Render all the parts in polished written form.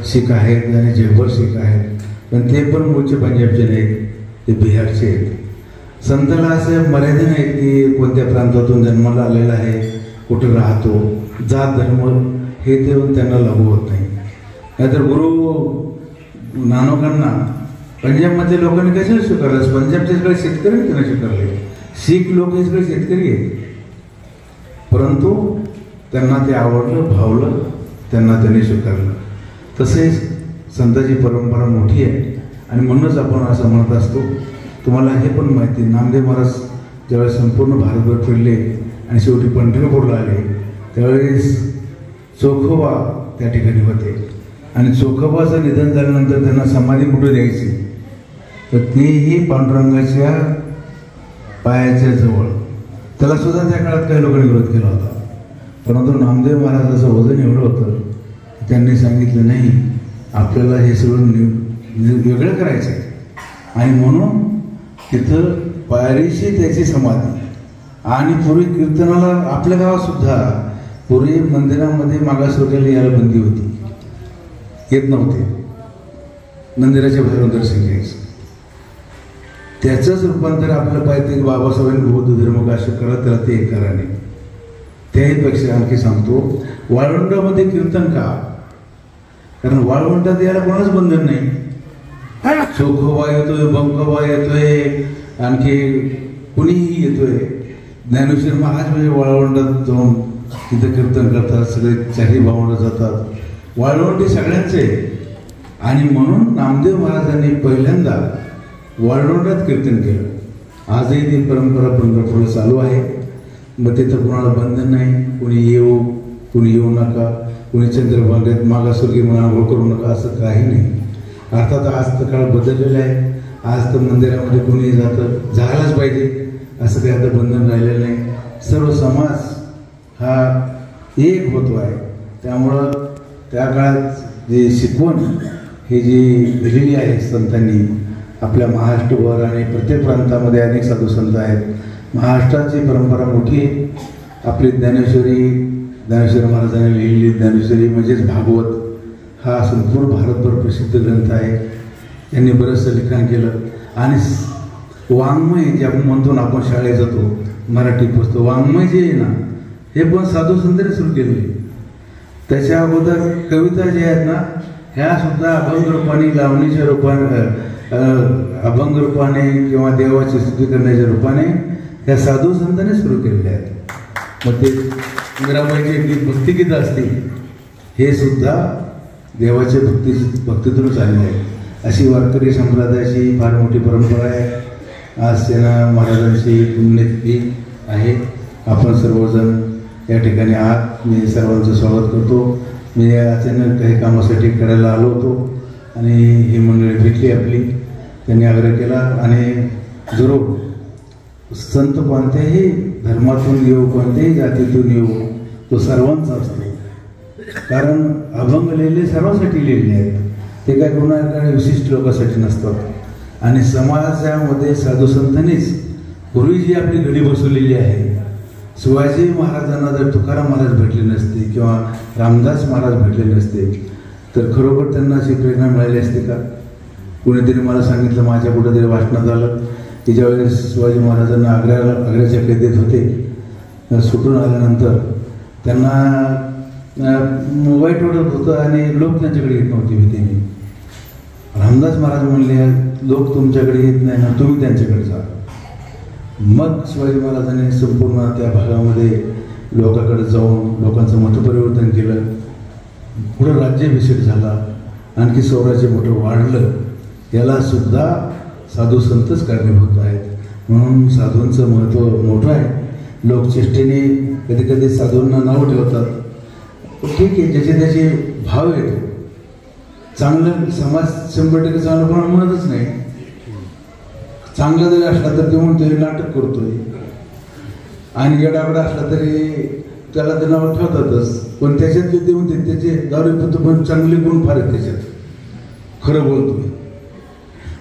शीख आहेत आणि जगभर शीख आहेत, पण ते पण मूळचे पंजाबचे नाहीत, ते बिहारचे आहेत. संताला असे मर्यादा नाहीत की कोणत्या प्रांतातून जन्माला आलेला आहे, कुठं राहतो, जात धर्म हे देऊन त्यांना लागू होत नाही. नाहीतर गुरु नानकांना पंजाबमधल्या लोकांनी कशाला स्वीकारलं? पंजाबचे सगळे शेतकरी त्यांना स्वीकारले, शीख लोक हे सगळे शेतकरी आहेत, परंतु त्यांना ते आवडलं, भावलं, त्यांना त्यांनी स्वीकारलं. तसेच संतांची परंपरा मोठी आहे आणि म्हणूनच आपण असं म्हणत असतो. तुम्हाला हे पण माहिती, नामदेव महाराज ज्यावेळेस संपूर्ण भारतभर फिरले आणि शेवटी पंढरपूरला आले, त्यावेळेस चोखोबा त्या ठिकाणी होते आणि चोखोबाचं निधन झाल्यानंतर त्यांना समाधी कुठे द्यायची, तर तेही पांडुरंगाच्या पायाच्या जवळ. त्याला सुद्धा त्या काळात काही लोकांनी विरोध केला होता, परंतु नामदेव महाराजाचं वजन एवढं होतं, त्यांनी सांगितलं नाही, आपल्याला हे सगळं वेगळं करायचं आहे. आणि म्हणून तिथं पायरीशी त्याची समाधी. आणि पूर्वी कीर्तनाला आपल्या गावात सुद्धा पूर्वी मंदिरामध्ये मागासवर्गीय यायला बंदी होती, येत नव्हते, मंदिराच्या बाहेरून दर्शन घ्यायचं. त्याचंच रूपांतर आपलं पाहिजे की बाबासाहेबांनी बौद्ध धर्म का करा, त्याला ते करा नाही. त्याहीपेक्षा आणखी सांगतो, वाळवंटामध्ये कीर्तन का? कारण वाळवंटात यायला कोणाच बंधन नाही. चोखोबा येतोय, बंकोबा येतोय, आणखी कुणीही येतोय. ज्ञानेश्वर महाराज म्हणजे वाळवंटात जाऊन तिथं कीर्तन करतात, सगळे चारही भावंड जातात, वाळवंटी सगळ्यांचे. आणि म्हणून नामदेव महाराजांनी पहिल्यांदा वाळवंटात कीर्तन केलं. आजही ती परंपरा पंढरपूरला चालू आहे. मग तिथं कुणाला बंधन नाही, कुणी येऊ, कुणी येऊ नका, कुणी चंद्रभागेत मागासवर्गीय म्हणून आंघोळ करू नका, असं काही नाही. अर्थात आज तर काळ बदललेला आहे. आज तर मंदिरामध्ये कुणी जातं, जायलाच पाहिजे असं काही आता बंधन राहिलेलं नाही. सर्व समाज हा एक होतो आहे. त्यामुळं त्या काळात जे शिकवण ही जी दिलेली आहे संतांनी आपल्या महाराष्ट्रभर आणि प्रत्येक प्रांतामध्ये अनेक साधू संत आहेत. महाराष्ट्राची परंपरा मोठी आहे. आपली ज्ञानेश्वर महाराजांनी लिहिलेली ज्ञानेश्वरी म्हणजेच भागवत हा संपूर्ण भारतभर प्रसिद्ध ग्रंथ आहे. यांनी बरंचसं लिखाण केलं. आणि वाङ्मय जे आपण म्हणतो ना, आपण शाळेत जातो मराठी पुस्तक, वाङ्मय जे आहे ना, हे पण साधू संतांनी सुरू केलेली. त्याच्या अगोदर कविता ज्या आहेत ना, ह्या सुद्धा अभंग रूपाने, लावणीच्या रूपाने, अभंग रूपाने किंवा देवाची स्तुती करण्याच्या रूपाने ह्या साधू संतांनी सुरू केलेल्या आहेत. मग ते मीराबाईची भक्तिगीत असतील, हे सुद्धा देवाच्या भक्तीतूनच आलेले आहे. अशी वारकरी संप्रदायाची फार मोठी परंपरा आहे. आज त्यांना महाराजांची पुण्यतिथी आहे. आपण सर्वजण या ठिकाणी आहात. मी सर्वांचं स्वागत करतो. मी अचानक काही कामासाठी करायला आलो होतो आणि ही मंडळी भेटली आपली. त्यांनी आग्रह केला आणि जरूर संत कोणत्याही धर्मातून येऊ, कोणत्याही जातीतून येऊ, तो सर्वांचा असतो. कारण अभंग लिहिले सर्वांसाठी लिहिले आहेत, ते काय कोणाकडे विशिष्ट लोकांसाठी नसतात. आणि समाजामध्ये साधू संतांनीच पूर्वी जी आपली घडी बसवलेली आहे. शिवाजी महाराजांना जर तुकाराम महाराज भेटले नसते किंवा रामदास महाराज भेटले नसते तर खरोखर त्यांना अशी प्रेरणा मिळाली असते का? कुणीतरी मला सांगितलं, माझ्या कुठेतरी वाचनात आलं की ज्यावेळेस शिवाजी महाराजांना आग्र्याच्या कैदेत होते, सुटून आल्यानंतर त्यांना वाईट वाटत होतं आणि लोक त्यांच्याकडे येत नव्हते भीतीने. रामदास महाराज म्हणले, लोक तुमच्याकडे येत नाही ना, तुम्ही त्यांच्याकडे जा. मग शिवाजी महाराजांनी संपूर्ण त्या भागामध्ये लोकांकडे जाऊन लोकांचं मतपरिवर्तन केलं. पुढं राज्याभिषेक झाला, आणखी स्वराज्य मोठं वाढलं. याला सुद्धा साधू संतच कारणीभूत आहेत. म्हणून साधूंचं महत्त्व मोठं आहे. लोक चेष्टेने कधी कधी साधूंना नाव ठेवतात. ठीक आहे, ज्याचे त्याचे भाव येतो. चांगलं समाज 100% चांगलं कोणा म्हणतच नाही. चांगलं जरी असला तर ते म्हणतोय नाटक करतोय, आणि येडागडा असला तरी त्याला ते नाव ठेवतातच. पण त्याच्यात ते म्हणते त्याचे दारू पितो पण चांगले गुण फार आहेत त्याच्यात. खरं बोलतोय,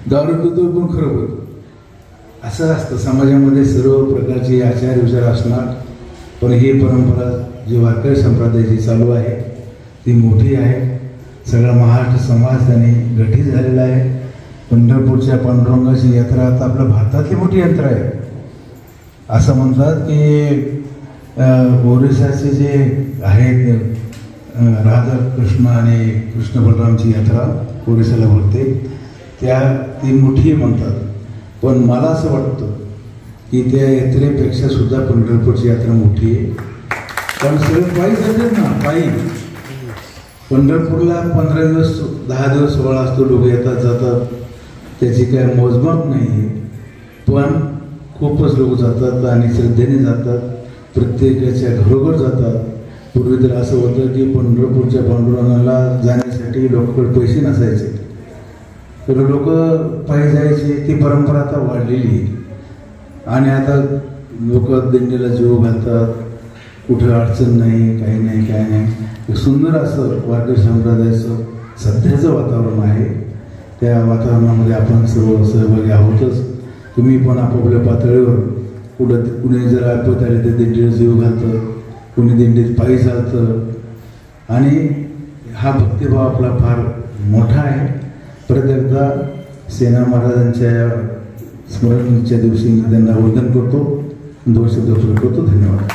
दारू पितोय पण खरं बोलतो. असं असतं समाजामध्ये. सर्व प्रकारचे आचार विचार असणार. पण ही परंपरा जी वारकरी संप्रदायाची चालू आहे ती मोठी आहे. सगळा महाराष्ट्र समाज त्यांनी गठीत झालेला आहे. पंढरपूरच्या पांडुरंगाची यात्रा आता आपल्या भारतातली मोठी यात्रा आहे. असं म्हणतात की ओरिसाचे जे आहेत राधा कृष्ण आणि कृष्ण बलरामची यात्रा ओरिसाला भरते, ती मोठी म्हणतात. पण मला असं वाटतं की त्या यात्रेपेक्षा सुद्धा पंढरपूरची यात्रा मोठी आहे. कारण सगळे पायी जातात ना, पायी. पंढरपूरला 15 दिवस 10 दिवस सोहळा असतो, लोक येतात जातात, त्याची काय मोजमाप नाही आहे. पण खूपच लोक जातात आणि श्रद्धेने जातात, प्रत्येकाच्या घरोघर जातात. पूर्वी तर असं होतं की पंढरपूरच्या पांडुरंगाला जाण्यासाठी लोकांकडे पैसे नसायचे, तर लोक पायी जायचे. ती परंपरा आता वाढलेली आहे आणि आता लोक दिंडीला जीव घालतात, कुठं अडचण नाही, काही नाही, काय नाही. एक सुंदर असं वारकरी संप्रदायाचं सध्याचं वातावरण आहे. त्या वातावरणामध्ये आपण सर्व सहभागी आहोतच. तुम्ही पण आपापल्या पातळीवर कुणी जर आपत आले तर दिंडीला जीव घालतं, कुणी दिंडीत पायी चालतं आणि हा भक्तिभाव आपला फार मोठा आहे. परत एकदा सेना महाराजांच्या स्मरणीच्या दिवशी मी त्यांना वंदन करतो, 2 शब्द करतो. धन्यवाद.